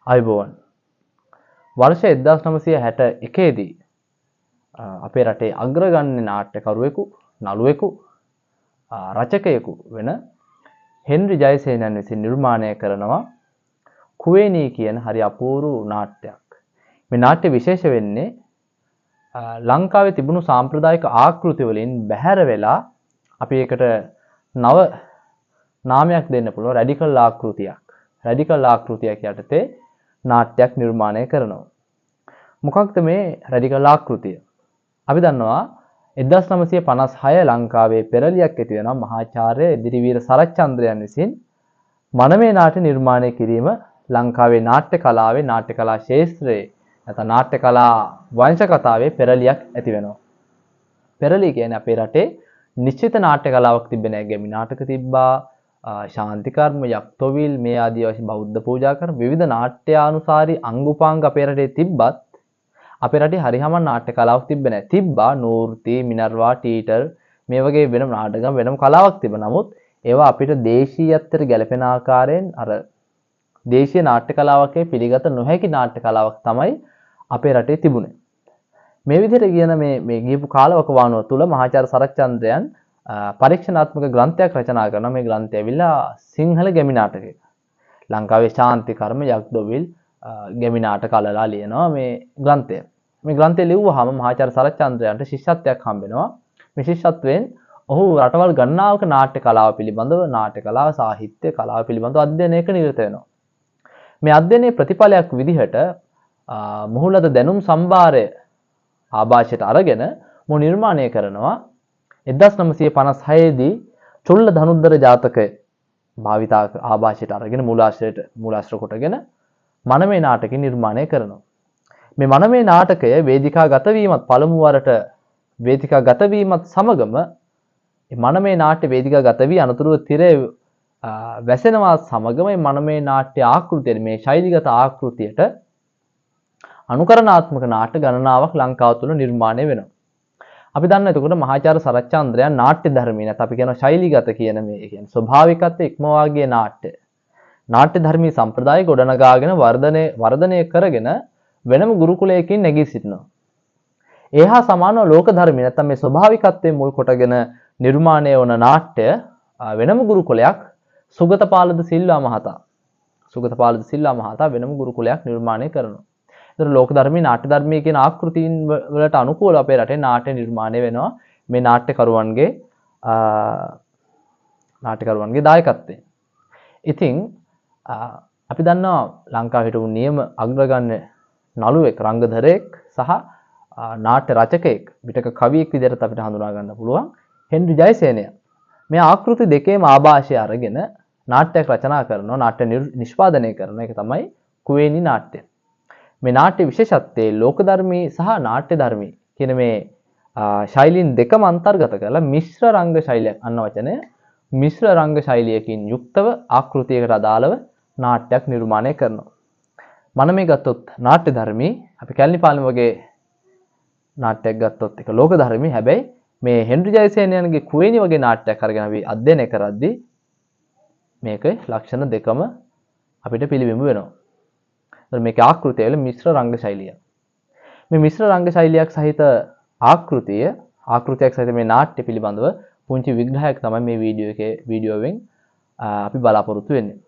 අයිබෝන් වර්ෂ 1961 දී අපේ රටේ අග්‍රගණ්‍ය නාට්‍යකරුවෙකු නළුවෙකු රචකයෙකු වෙන හෙන්රි ජයසේනන් විසින් නිර්මාණය කරනවා කුවේණී කියන හරි අපූර්ව නාට්‍යයක්. මේ නාට්‍ය විශේෂ වෙන්නේ ලංකාවේ තිබුණු සාම්ප්‍රදායික ආකෘති වලින් බැහැර වෙලා අපි ඒකට නව නාමයක් දෙන්න පුළුවන් රැඩිකල් ආකෘතියක්. රැඩිකල් ආකෘතියක් යටතේ නාට්‍යයක් නිර්මාණය කරනවා. මොකක්ද මේ රැඩිකල් ආකෘතිය? අපි දන්නවා 1956 ලංකාවේ පෙරලියක් ඇති වෙනවා මහාචාර්ය එදිරිවීර සරච්චන්ද්‍රයන් විසින් මනමේ නාට්‍ය නිර්මාණය කිරීම ලංකාවේ නාට්‍ය කලාවේ නාට්‍ය කලා ශාස්ත්‍රයේ නැත්නම් නාට්‍ය කලා වංශ කතාවේ පෙරලියක් ඇති වෙනවා. පෙරලිය කියන්නේ අපේ රටේ නිශ්චිත නාට්‍ය කලාවක් තිබෙන්නේ නැහැ. ගැමි නාටක තිබ්බා, ශාන්ති කර්ම, යක්තොවිල් මේ ආදී වශයෙන් බෞද්ධ පූජා කරන විවිධ නාට්‍යානුසාරී අංග උපාංග අපේ රටේ තිබ්බත් අපේ රටේ හරියම නාට්‍ය කලාවක් තිබ්බේ නැහැ. තිබ්බා නූර්ති, මිනර්වා, ටීටර් මේ වගේ වෙනම නාටකම් වෙනම කලාවක් තිබුණා. නමුත් ඒවා අපිට දේශීයත්වයට ගැලපෙන ආකාරයෙන් අර දේශීය නාට්‍ය කලාවකේ පිළිගත නොහැකි නාට්‍ය කලාවක් තමයි අපේ රටේ තිබුණේ. මේ විදිහට කියන මේ ගියපු කාලවකවානුව තුල මහාචාර්ය සරච්චන්ද්‍රයන් පරීක්ෂණාත්මක ග්‍රන්ථයක් රචනා කරනවා. මේ ග්‍රන්ථය ඇවිල්ලා සිංහල ගැමි නාටකයක. ලංකාවේ ශාන්ති කර්ම, යක්දොවිල් ගැමි නාටක අලලා ලියනවා මේ ග්‍රන්ථය. මේ ග්‍රන්ථය ලිව්වහම මහාචාර්ය සරච්චන්ද්‍රයන්ට ශිෂ්‍යත්වයක් හම්බ වෙනවා. මේ ශිෂ්‍යත්වයෙන් ඔහු රටවල් ගණනාවක නාට්‍ය කලාව පිළිබඳව, නාට්‍ය කලාව, සාහිත්‍ය කලාව පිළිබඳව අධ්‍යයනයක නිරත වෙනවා. මේ අධ්‍යයනයේ ප්‍රතිඵලයක් විදිහට මුහුලද දැනුම් සම්භාරය ආభాෂයට අරගෙන මු නිර්මාණය කරනවා 1956 දී චුල්ල ධනුද්දර ජාතකය භාවිතා ආభాෂයට අරගෙන මූලාශ්‍රය කොටගෙන මනමේ නාටකය නිර්මාණය කරනවා. මේ මනමේ නාටකය වේදිකාගත වීමත් පළමු වරට වේදිකාගත වීමත් සමගම මේ මනමේ නාට්‍ය වේදිකාගත වී අනතුරුව තිරේ වැසෙනවා සමගම මේ මනමේ නාට්‍ය ආකෘතිය මේ ශෛලිගත ආකෘතියට අනුකරණාත්මක නාට්‍ය ගණනාවක් ලංකාව තුළ නිර්මාණය වෙනවා. අපි දන්නවා එතකොට මහාචාර්ය සරච්චන්ද්‍රයන් නාට්‍ය ධර්මී නැත්නම් අපි කියනවා ශෛලිගත කියන මේ කියන්නේ ස්වභාවිකත්වයේ ඉක්මවා ගිය නාට්‍ය ධර්මී සම්ප්‍රදාය ගොඩනගාගෙන වර්ධනය කරගෙන වෙනම ගුරුකුලයකින් නැගී සිටිනවා. ඒහා සමානව ලෝක ධර්මී නැත්නම් මේ ස්වභාවිකත්වයේ මුල් කොටගෙන නිර්මාණය වන නාට්‍ය වෙනම ගුරුකුලයක් සුගතපාලද සිල්වා මහතා වෙනම ගුරුකුලයක් නිර්මාණය කරනවා. ඒතර ලෝක ධර්මී නාට්‍ය ධර්මී කියන ආකෘතීන් වලට අනුකූලව අපේ රටේ නාට්‍ය නිර්මාණය වෙනවා මේ නාට්‍යකරුවන්ගේ දායකත්වයෙන්. ඉතින් අපි දන්නවා ලංකාවේ හිටපු නියම අග්‍රගණ්‍ය නළුවෙක්, රංගධරයෙක් සහ නාට්‍ය රචකයෙක්, විටක කවියෙක් විදිහට අපිට හඳුනා ගන්න පුළුවන් හෙන්රි ජයසේනය. මේ ආකෘති දෙකේම ආభాෂය අරගෙන නාට්‍යයක් රචනා කරනවා, නාට්‍ය නිෂ්පාදනය කරන එක තමයි කුවේණී නාට්‍ය. මේ නාට්‍ය විශේෂත්වයේ ලෝකධර්මී සහ නාට්‍ය ධර්මී කියන මේ ශෛලීන් දෙකම අන්තර්ගත කරලා මිශ්‍ර රංග ශෛලියක් අන්න වචනය මිශ්‍ර රංග ශෛලියකින් යුක්තව ආකෘතියකට අදාළව නාට්‍යයක් නිර්මාණය කරනවා. මනමේ ගත්තොත් නාට්‍ය ධර්මී, අපි කැලණිපාලම වගේ නාට්‍යයක් ගත්තොත් ඒක ලෝක ධර්මී. හැබැයි මේ හෙන්රි ජයසේනයන්ගේ කුවේණී වගේ නාට්‍යයක් අරගෙන අපි අධ්‍යයනය කරද්දී මේකේ ලක්ෂණ දෙකම අපිට පිළිබිඹු වෙනවා. මේක ආකෘතිය වල මිශ්‍ර රංග ශෛලිය. මේ මිශ්‍ර රංග ශෛලියක් සහිත ආකෘතියක් සහිත මේ නාට්‍ය පිළිබඳව පුංචි විග්‍රහයක් තමයි මේ වීඩියෝවෙන් අපි බලාපොරොත්තු වෙන්නේ.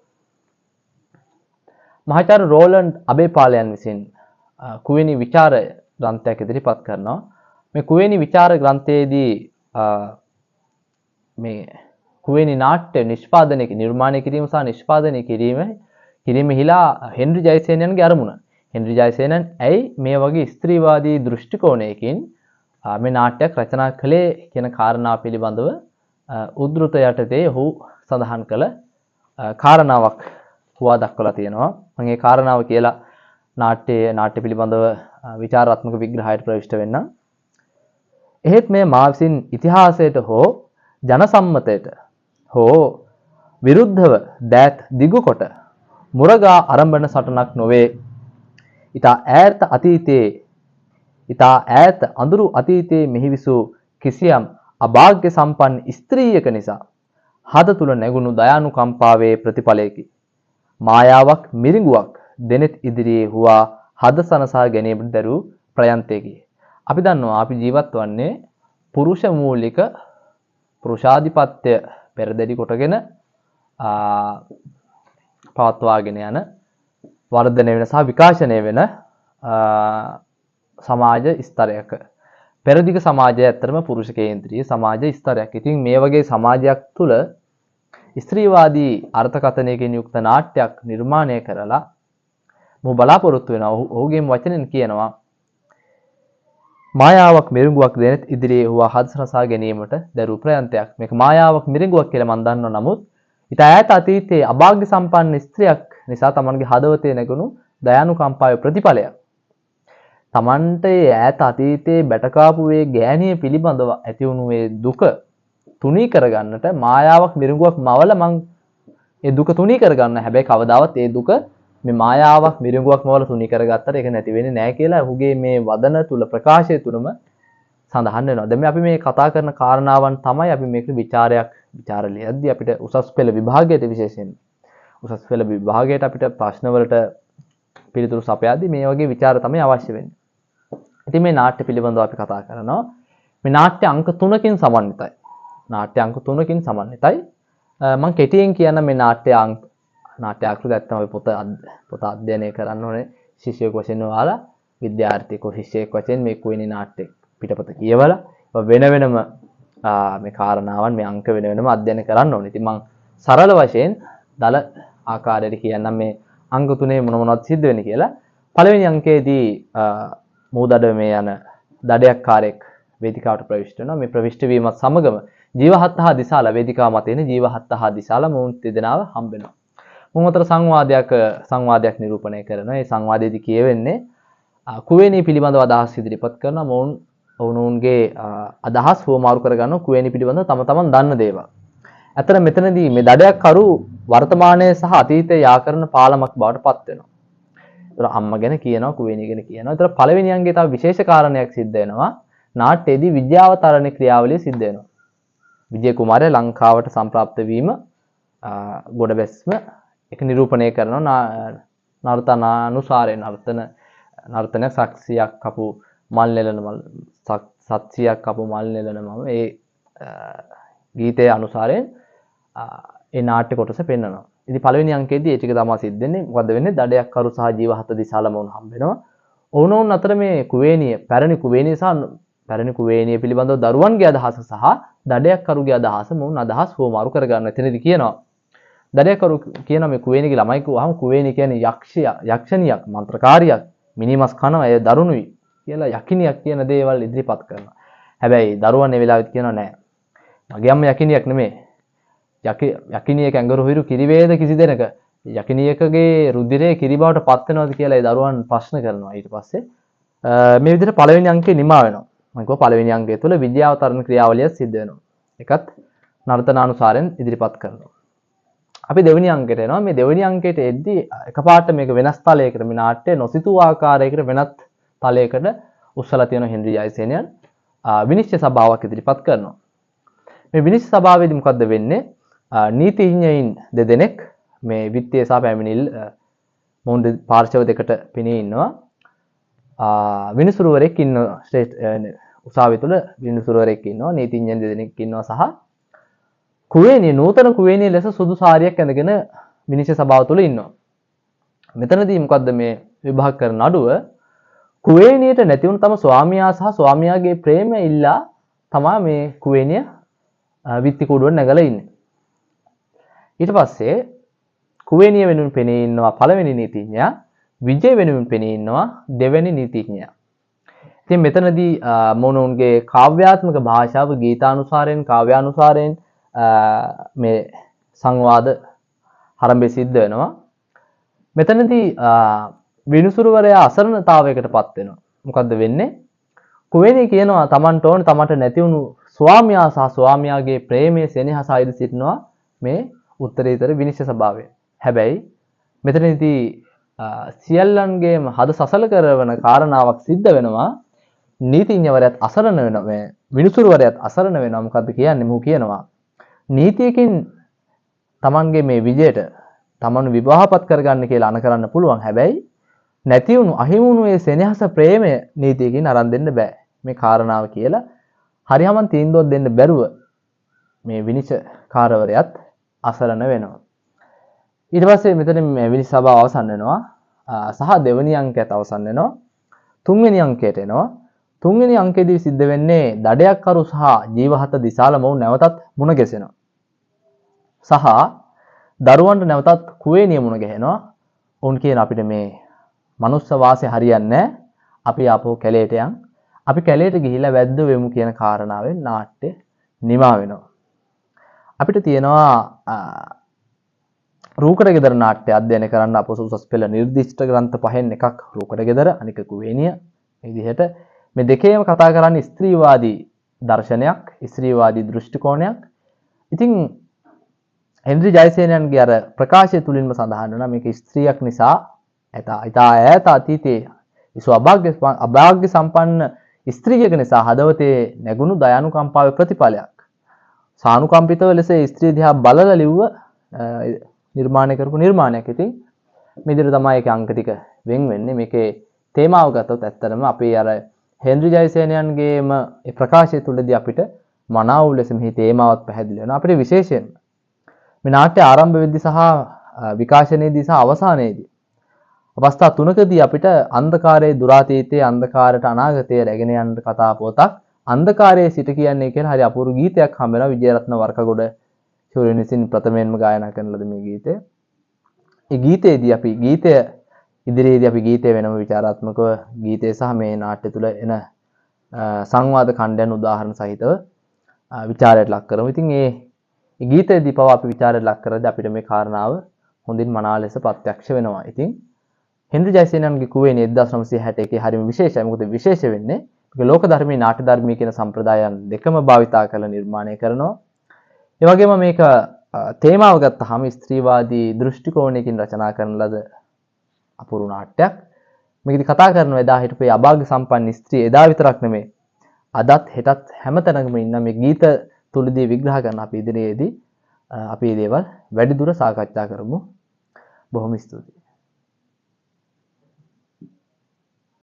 මහාචාර්ය රෝලන්ඩ් අබේපාලයන් විසින් කුවේණී විචාර ග්‍රන්ථයක් ඉදිරිපත් කරනවා. මේ කුවේණී විචාර ග්‍රන්ථයේදී මේ කුවේණී නාට්‍ය නිර්මාණය කිරීම සහ නිෂ්පාදනය කිරීමෙහිලා හෙන්රි ජයසේනයන්ගේ අරමුණ. හෙන්රි ජයසේනන් ඇයි මේ වගේ ස්ත්‍රීවාදී දෘෂ්ටි කෝණයකින් මේ නාට්‍යයක් රචනා කළේ කියන කාරණාව පිළිබඳව උද්ෘත යටතේ ඔහු සඳහන් කළ කාරණාවක් හුවා දක්වලා තියෙනවා. මම මේ කාරණාව කියලා නාට්‍ය පිළිබඳව විචාරාත්මක විග්‍රහයට ප්‍රවිෂ්ඨ වෙන්නම්. එහෙත් මේ මා විසින් ඉතිහාසයට හෝ ජනසම්මතයට හෝ විරුද්ධව දෑත් දිගු කොට මුරගා ආරම්භන සටනක් නොවේ. ඊට ඈත අඳුරු අතීතයේ මෙහිවිසූ කිසියම් අභාග්‍ය සම්පන්න ස්ත්‍රියක නිසා හද තුල නැගුණු දයානුකම්පාවේ ප්‍රතිඵලයකි. මායාවක්, මිරිඟුවක්, දෙනෙත් ඉදිරියේ හුවා හද සනසා ගැනීමට දරූ ප්‍රයන්තයකි. අපි දන්නවා අපි ජීවත් වන්නේ පුරුෂ මූලික පුරුෂාධිපත්‍ය පෙරදැඩි කොටගෙන පවත්වාගෙන යන වර්ධනය වෙන සහ විකාශනය වෙන සමාජ ස්තරයක. පෙරදිග සමාජය ඇත්තටම පුරුෂ කේන්ද්‍රීය සමාජ ස්තරයක්. ඉතින් මේ වගේ සමාජයක් තුළ ස්ත්‍රීවාදී අර්ථකථනයකින් යුක්ත නාට්‍යයක් නිර්මාණය කරලා මම බලාපොරොත්තු වෙනවා. ඔහුගේම වචනෙන් කියනවා මායාවක් මිරිඟුවක් දෙනෙත් ඉදිරියේ හුවා හදසනසා ගැනීමට දරූ ප්‍රයන්තයක්. මේක මායාවක් මිරිඟුවක් කියලා මම දන්නවා. නමුත් ඊට ඈත අතීතයේ අභාග්‍ය සම්පන්න ස්ත්‍රියක් නිසා තමන්ගේ හදවතේ නැගුණු දයානුකම්පාවේ ප්‍රතිඵලයක්. තමන්ට ඈත අතීතයේ බැටකාපු වේ ගෑණිය පිළිබඳව ඇති වුණු ඒ දුක තුනී කරගන්නට මායාවක් මිරිඟුවක් මවල මං ඒ දුක තුනී කරගන්න. හැබැයි කවදාවත් ඒ දුක මේ මායාවක් මිරිඟුවක් මවල තුනී කරගත්තට ඒක නැති වෙන්නේ නැහැ කියලා ඔහුගේ මේ වදන තුල ප්‍රකාශය තුලම සඳහන් වෙනවා. දැන් අපි මේ කතා කරන කාරණාවන් තමයි අපි මේක විචාර ලියද්දී අපිට උසස් පෙළ විභාගයට විශේෂයෙන් උසස් පෙළ විභාගයට අපිට ප්‍රශ්න වලට පිළිතුරු සපයද්දී මේ වගේ විචාර තමයි අවශ්‍ය වෙන්නේ. ඉතින් මේ නාට්‍ය පිළිබඳව අපි කතා කරනවා. මේ නාට්‍ය අංක 3කින් සමන්විතයි. නාට්‍ය අංක 3කින් සමන්විතයි. මම කෙටියෙන් කියන මේ නාට්‍ය ආකෘතිය ඇත්තම අපි පොත අධ්‍යයනය කරන්න ඕනේ. ශිෂ්‍යයෙක් වශයෙන් ඔයාලා විද්‍යාර්ථියෙක් ශිෂ්‍යයෙක් වශයෙන් මේ කුවේණී නාට්‍ය පිටපත කියවලා වෙන වෙනම මේ කාරණාවන් මේ අංක වෙන වෙනම අධ්‍යයනය කරන්න ඕනේ. ඉතින් මම සරල වශයෙන් දල ආකාරයට කියන්නම් මේ අංක 3 මොනවද සිද්ධ වෙන්නේ කියලා. පළවෙනි අංකයේදී මූදඩ මේ යන දඩයක්කාරයෙක් වේදිකාවට ප්‍රවිෂ්ඨ වෙනවා. මේ ප්‍රවිෂ්ඨ වීමත් සමගම ජීවහත්ත හා දිසාලා වේදිකාව මත එන ජීවහත්ත හා දිසාලා මොවුන් දෙදෙනාව හම්බ වෙනවා. මොහොතර සංවාදයක් නිරූපණය කරනවා. මේ සංවාදයේදී කියවෙන්නේ කුවේණී පිළිබඳව අදහස් ඉදිරිපත් කරනවා. ඔවුන්ගේ අදහස් හුවමාරු කරගන්න කුවේණී පිළිබඳව තම තමන් දන්න දේවල්. අතර මෙතනදී මේ දඩයක්කරු වර්තමානයේ සහ අතීතයේ යා කරන පාලමක් බවට පත් වෙනවා. ඒතර අම්මා ගැන කියනවා කුවේණී ගැන කියනවා. ඒතර පළවෙනි අංගයේ තව විශේෂ කාරණයක් සිද්ධ වෙනවා. නාට්‍යයේදී විද්‍යාවතරණ ක්‍රියාවලිය සිද්ධ වෙනවා. විජය කුමාරයා ලංකාවට සම්ප්‍රාප්ත වීම ගොඩබැස්ම එක නිරූපණය කරනවා. නර්තනානුසාරයෙන් නර්තන සක්සියක් කපු මල් නෙලන සත්සියක් කපු මල් නෙලන මම ඒ ගීතයේ අනුසාරයෙන් ඒ නාට්‍ය කොටස පෙන්වනවා. ඉතින් පළවෙනි අංකයේදී ඒ ටික තමයි සිද්ධ වෙන්නේ. මොකද වෙන්නේ? දඩයක්කරු සහ ජීවහත දිසාලම වුණ හම්බ වෙනවා. ඔවුනොවුන් අතර මේ කුවේණිය පැරණි කුවේණිය පිළිබඳව දරුවන්ගේ අදහස සහ දඩයක්කරුගේ අදහස මොවුන් අදහස් හුවමාරු කරගන්න. එතනදී කියනවා දඩයක්කරු කියනවා මේ කුවේණිගේ ළමයි කිව්වහම කුවේණිය කියන්නේ යක්ෂණියක්, මන්ත්‍රකාරියක්, මිනිමස් කනවා, ඒ දරුණුයි කියලා යකිනියක් කියන දේවල් ඉදිරිපත් කරනවා. හැබැයි දරුවන් ඒ වෙලාවෙත් කියනවා නෑ. මගේ අම්ම යකිනියක් නෙමෙයි. යකිනියක ඇඟරු හිරු කිරිවේද කිසි දෙනක යකිනියකගේ රුධිරයේ කිරි බවට පත් වෙනවද කියලා ඒ දරුවන් ප්‍රශ්න කරනවා. ඊට පස්සේ මේ විදිහට පළවෙනි අංකේ නිමා වෙනවා. මම කිව්වා පළවෙනි අංකය තුළ විද්‍යාවතරණ ක්‍රියාවලිය සිද්ධ වෙනවා. ඒකත් නර්තනානුසාරයෙන් ඉදිරිපත් කරනවා. අපි දෙවෙනි අංකයට එනවා. මේ දෙවෙනි අංකයට එද්දී එකපාරට මේක වෙනස් තලයකට මේ නාට්‍ය නොසිතූ ආකාරයකට වෙනත් තලයකට උස්සලා තියෙන හෙන්රි ජයසේනයන් විනිශ්චය සභාවක් ඉදිරිපත් කරනවා. මේ විනිශ්චය සභාවේදී මොකද්ද වෙන්නේ? නීතිඥයින් දෙදෙනෙක් මේ විත්තිය සහ පැමිණිල්ල මොවුන් පාර්ශව දෙකට පිනී ඉන්නවා. විනිසුරුවරයෙක් ඉන්නවා. උසාවිය තුළ විනිසුරුවරයෙක් ඉන්නවා. නීතිඥයන් දෙදෙනෙක් ඉන්නවා සහ කුවේණිය නූතන කුවේණිය ලෙස සුදු සාරියක් ඇඳගෙන විනිශ්චය සභාව තුළ ඉන්නවා. මෙතනදී මොකද්ද මේ විභාග කරන නඩුව? කුවේණියට නැති වුණු තම ස්වාමියා සහ ස්වාමියාගේ ප්‍රේමය ඉල්ලා තමයි මේ කුවේණිය විත්ති කුඩුවට නැගලා ඉන්නේ. ඊට පස්සේ කුවේණිය වෙනුවෙන් පෙනී ඉන්නවා පළවෙනි නීතිඥයා, විජය වෙනුවෙන් පෙනී ඉන්නවා දෙවෙනි නීතිඥයා. ඉතින් මෙතනදී මොනෝන්ගේ කාව්‍යාත්මක භාෂාව ගීතානුසාරයෙන් කාව්‍යානුසාරයෙන් මේ සංවාද ආරම්භය සිද්ධ වෙනවා. මෙතනදී විනුසුරුවරයා අසරණතාවයකට පත් වෙනවා. මොකද්ද වෙන්නේ? කුවේණිය කියනවා තමන්ට ඕන තමන්ට නැති වුණු ස්වාමියා සහ ස්වාමියාගේ ප්‍රේමයේ සෙනෙහස අයිද සිටිනවා මේ උත්තරීතර විනිශ්චය සභාවේ. හැබැයි මෙතනදී සියල්ලන්ගේම හද සසල කරවන කාරණාවක් සිද්ධ වෙනවා. නීතිඥවරයාත් අසරණ වෙනවා. මේ විනුසුරුවරයාත් අසරණ වෙනවා. මොකද්ද කියන්නේ? මොහු කියනවා නීතියකින් තමන්ගේ මේ විජයට තමන් විවාහපත් කරගන්න කියලා අණ කරන්න පුළුවන්. හැබැයි නැති වුණු අහිමි වුණු ඒ සෙනෙහස ප්‍රේමය නීතියකින් අරන් දෙන්න බෑ. මේ කාරණාව කියලා හරියම තීන්දුවක් දෙන්න බැරුව මේ විනිශ්චයකාරවරයාත් අසරණ වෙනවා. ඊට පස්සේ මෙතන මේ විනිශ්චය සභාව අවසන් වෙනවා. සහ දෙවෙනි අංකයත් අවසන් වෙනවා. තුන්වෙනි අංකයට එනවා. තුන්වෙනි අංකයේදී සිද්ධ වෙන්නේ දඩයක්කරු සහ ජීවහත දිසාල මොවුන් නැවතත් මුණ ගැසෙනවා. සහ දරුවන්ට නැවතත් කුවේනිය මුණ ගැහෙනවා. උන් කියන අපිට මේ මනුස්ස වාසය හරියන්නේ නැහැ. අපි ආපහු කැලේට යන්. අපි කැලේට ගිහිල්ලා වැද්ද වෙමු කියන කාරණාවෙන් නාට්‍ය නිමා වෙනවා. අපිට තියෙනවා රූකඩ ගෙදර නාට්‍ය අධ්‍යයනය කරන්න අපොස උසස් පෙළ නිර්දිෂ්ට ග්‍රන්ථ පහෙන් එකක් රූකඩ ගෙදර අනික කුවේනිය. මේ විදිහට මේ දෙකේම කතා කරන්නේ ස්ත්‍රීවාදී දර්ශනයක්, ස්ත්‍රීවාදී දෘෂ්ටි කෝණයක්. ඉතින් හෙන්රි ජයසේනයන්ගේ අර ප්‍රකාශය තුලින්ම සඳහන් වෙනවා මේක ස්ත්‍රියක් නිසා ඈත අතීතයේ ඉසු අභාග්‍ය සම්පන්න ස්ත්‍රියක නිසා හදවතේ නැගුණු දයානුකම්පාවේ ප්‍රතිඵලයක්. සානුකම්පිතව ලෙස ස්ත්‍රිය දිහා බලලා ලිව්ව නිර්මාණය කරපු නිර්මාණයක්. ඉතින් මේ විදිහට තමයි ඒකේ අංක ටික වෙන් වෙන්නේ. මේකේ තේමාව ගත්තොත් ඇත්තටම අපේ අර හෙන්රි ජයසේනයන්ගේම ඒ ප්‍රකාශය තුලදී අපිට මනාව ලෙස මෙහි තේමාවක් පැහැදිලි වෙනවා. අපිට විශේෂයෙන් මේ නාට්‍ය ආරම්භ වෙද්දී සහ විකාශනයේදී සහ අවසානයේදී අවස්ථා තුනකදී අපිට අන්ධකාරයේ දුරාතීතයේ අන්ධකාරයට අනාගතයේ රැගෙන යන කතා පොතක් අන්ධකාරයේ සිට කියන්නේ කියලා හරි අපූර්ව ගීතයක් හම්බ වෙනවා. විජේරත්න වර්කගොඩ ශූරින් විසින් ප්‍රථමයෙන්ම ගායනා කරන ලද මේ ගීතය. ඒ ගීතයේදී අපි ගීතය ඉදිරියේදී අපි ගීතය වෙනම විචාරාත්මකව ගීතය සහ මේ නාට්‍ය තුල එන සංවාද ඛණ්ඩයන් උදාහරණ සහිතව විචාරයට ලක් කරමු. ඉතින් මේ ගීතයේදී පව අපි විචාරයට ලක් කරද්දී අපිට මේ කාරණාව හොඳින් මනාව ලෙස ප්‍රත්‍යක්ෂ වෙනවා. ඉතින් හෙන්රි ජයසේනන්ගේ කුවේණිය 1961 හරිම විශේෂයි. මොකද විශේෂ වෙන්නේ මේක ලෝක ධර්මී නාට්‍ය ධර්මී කියන සම්ප්‍රදායන් දෙකම භාවිතා කරලා නිර්මාණය කරනවා. ඒ වගේම මේක තේමාව ගත්තාම ස්ත්‍රීවාදී දෘෂ්ටි කෝණයකින් රචනා කරන ලද අපූර්ව නාට්‍යයක්. මේකදී කතා කරන එදා හිටපු අභාග්‍ය සම්පන්න ස්ත්‍රී එදා විතරක් නෙමෙයි අදත් හෙටත් හැමතැනකම ඉන්න මේ ගීත තුලදී විග්‍රහ කරන අපි ඉදිරියේදී අපි මේ දේවල් වැඩි දුර සාකච්ඡා කරමු. බොහොම ස්තුතියි.